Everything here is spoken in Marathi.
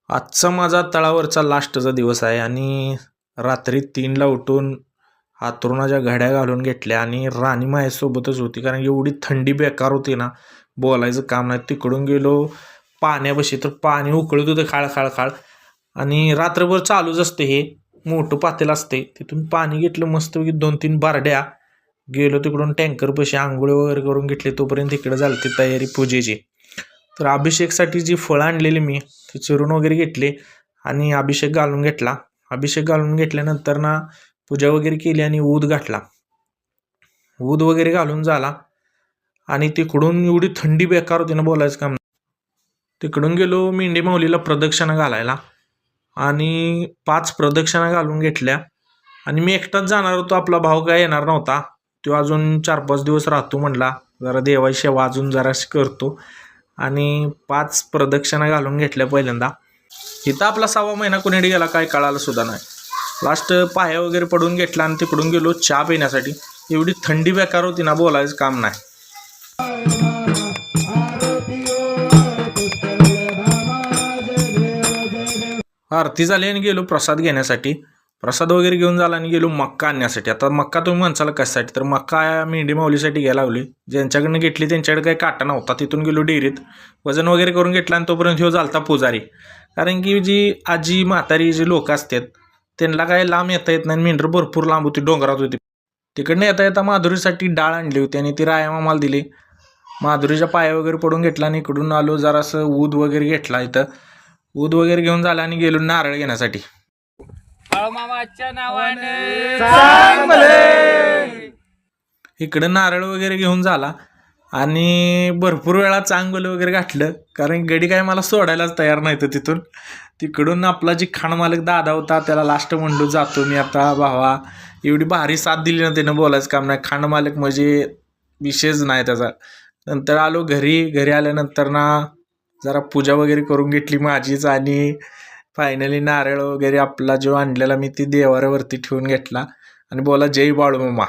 आजचा माझा तळावरचा लास्टचा दिवस आहे आणि रात्री 3ला उठून हातरुणाच्या घड्या घालून घेतल्या आणि राणी माझ्यासोबतच होती, कारण एवढी थंडी बेकार होती ना, बोलायचं काम नाही. तिकडून गेलो पाण्यापाशी, तर पाणी उकळत होतं खाळ खाळ खाळ. आणि रात्रभर चालूच असते, हे मोठं पातेलं असते, तिथून पाणी घेतलं मस्तपैकी 2-3 बारड्या. गेलो तिकडून टँकरपाशी आंघोळ वगैरे करून घेतली. तोपर्यंत तिकडे झाली ती तयारी पूजेची. तर अभिषेकसाठी जी फळं आणलेली मी ती चिरून वगैरे घेतली आणि अभिषेक घालून घेतला. अभिषेक घालून घेतल्यानंतर ना पूजा वगैरे केली आणि ऊद घातला. ऊद वगैरे घालून झाला आणि तिकडून एवढी थंडी बेकार होती ना, बोलायचं काम नाही. तिकडून गेलो मेंढी माऊलीला प्रदक्षिणा घालायला आणि 5 प्रदक्षिणा घालून घेतल्या. आणि मी एकटाच जाणार होतो, आपला भाऊ काय येणार नव्हता. तो अजून 4-5 दिवस राहतो म्हणला, जरा देवाची सेवा अजून जराशी करतो. आणि 5 प्रदक्षिणा घालून घेतल्या पहिल्यांदा. इथं आपला 6वा महिना कुणीकडे गेला काय कळालं सुद्धा नाही. लास्ट पाया वगैरे पडून घेतला आणि तिकडून गेलो चहा पिण्यासाठी. एवढी थंडी बेकार होती ना, बोलायचं काम नाही. आरती झाली आणि गेलो प्रसाद घेण्यासाठी. प्रसाद वगैरे घेऊन झाला आणि गेलो मक्का आणण्यासाठी. आता मक्का तुम्ही म्हणसाल कशासाठी, तर मक्का मेंढी माऊलीसाठी घ्यायला लावली. ज्यांच्याकडनं घेतली त्यांच्याकडे काही काटा नव्हता. तिथून गेलो डेअरीत, वजन वगैरे करून घेतला आणि तोपर्यंत ह्यो झालता पुजारी. कारण की जी आजी म्हातारी जी लोक असतात त्यांना काय लांब येता येत नाही. मेंढर भरपूर लांब होती, डोंगरात होती. तिकडनं येता येता माधुरीसाठी डाळ आणली होती आणि ती राया मामाला दिली. माधुरीच्या पाया वगैरे पडून घेतला आणि इकडून आलो, जरासं ऊद वगैरे घेतला. इथं ऊद वगैरे घेऊन झाला आणि गेलो नारळ घेण्यासाठी. इकडं नारळ वगैरे घेऊन झाला आणि भरपूर वेळा चांगलं वगैरे घातलं, कारण गडी काय मला सोडायलाच तयार नाही तर तिथून. तिकडून आपला जी खाणमालक दादा होता त्याला लास्ट म्हणलो जातो मी आता भावा. एवढी भारी साथ दिली ना त्यानं, बोलायचं काम नाही. खाणमालक म्हणजे विषयच नाही त्याचा. नंतर आलो घरी आल्यानंतर ना जरा पूजा वगैरे करून घेतली माझीच आणि फायनली नारळ वगैरे आपला जो आणलेला मी ती देवाऱ्यावरती ठेवून घेतला आणि बोला जय बाळूमामा.